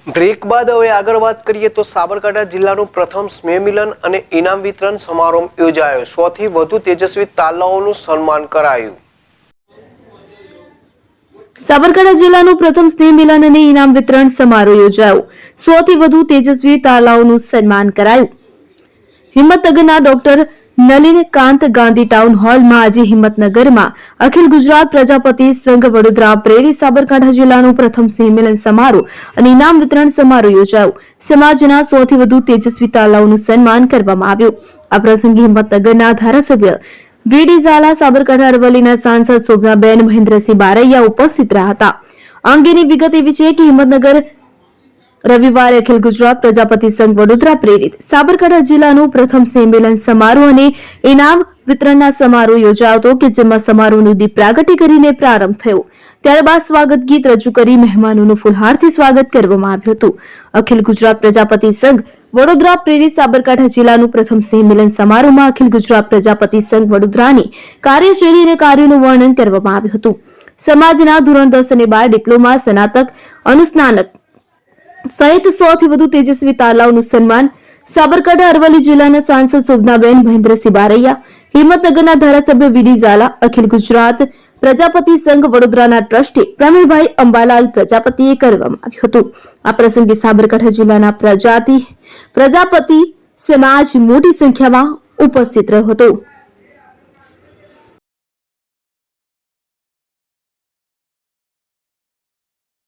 Break બાદ હવે આગળ વાત કરીએ તો સાબરકાંઠા જિલ્લાનું પ્રથમ સ્નેહ મિલન અને ઇનામ વિતરણ સમારોહ યોજાયો। 100 થી વધુ તેજસ્વી તાલાઓનું સન્માન કરાયું। સાબરકાંઠા જિલ્લાનું પ્રથમ સ્નેહ મિલન અને ઇનામ વિતરણ સમારોહ યોજાયો। 100 થી વધુ તેજસ્વી તાલાઓનું સન્માન કરાયું। હિંમતનગરના ડોક્ટર નલિનકાંત ગાંધી ટાઉન હોલમાં આજે હિંમતનગરમાં અખિલ ગુજરાત પ્રજાપતિ સંઘ વડોદરા પ્રેરિત સાબરકાંઠા જિલ્લાનું પ્રથમ સ્નેહ મિલન સમારોહ અને ઇનામ વિતરણ સમારોહ યોજાયો। સમાજના 100 થી વધુ તેજસ્વી તાલાઓનું સન્માન કરવામાં આવ્યું। આ પ્રસંગે હિંમતનગરના ધારાસભ્ય વીડી ઝાલા, સાબરકાંઠા અરવલ્લીના સાંસદ શોભનાબેન મહેન્દ્રસિંહ બારૈયા ઉપસ્થિત રહ્યા હતા। આ અંગેની વિગત એવી છે કે હિંમતનગર રવિવારે અખિલ ગુજરાત પ્રજાપતિ સંઘ વડોદરા પ્રેરિત સાબરકાંઠા જિલ્લાનું પ્રથમ સ્નેહ મિલન સમારોહ અને ઇનામ વિતરણના સમારોહ યોજાયો હતો કે જેમાં સમારોહનું દીપ પ્રાગટ્ય કરીને પ્રારંભ થયો। ત્યારબાદ સ્વાગત ગીત રજૂ કરી મહેમાનોનું ફૂલહારથી સ્વાગત કરવામાં આવ્યું હતું। અખિલ ગુજરાત પ્રજાપતિ સંઘ વડોદરા પ્રેરિત સાબરકાંઠા જિલ્લાનું પ્રથમ સ્નેહ મિલન સમારોહમાં અખિલ ગુજરાત પ્રજાપતિ સંઘ વડોદરાની કાર્યશૈલી અને કાર્યોનું વર્ણન કરવામાં આવ્યું હતું। સમાજના ધોરણ 10 અને 12 ડિપ્લોમા, સ્નાતક, અનુસ્નાતક સહિત 100 થી વધુ તેજસ્વી તાલાઓનું સન્માન સાબરકાંઠા અરવલ્લી જિલ્લાના સાંસદ શોભનાબેન મહેન્દ્રસિંહ બારૈયા, હિંમતનગરના ધારાસભ્ય વીડી ઝાલા, અખિલ ગુજરાત પ્રજાપતિ સંઘ વડોદરાના ટ્રસ્ટી પ્રવીણભાઈ અંબાલાલ પ્રજાપતિએ કરવામાં આવ્યું હતું। આ પ્રસંગે સાબરકાંઠા જિલ્લાના પ્રજાપતિ સમાજ મોટી સંખ્યામાં ઉપસ્થિત રહ્યો હતો।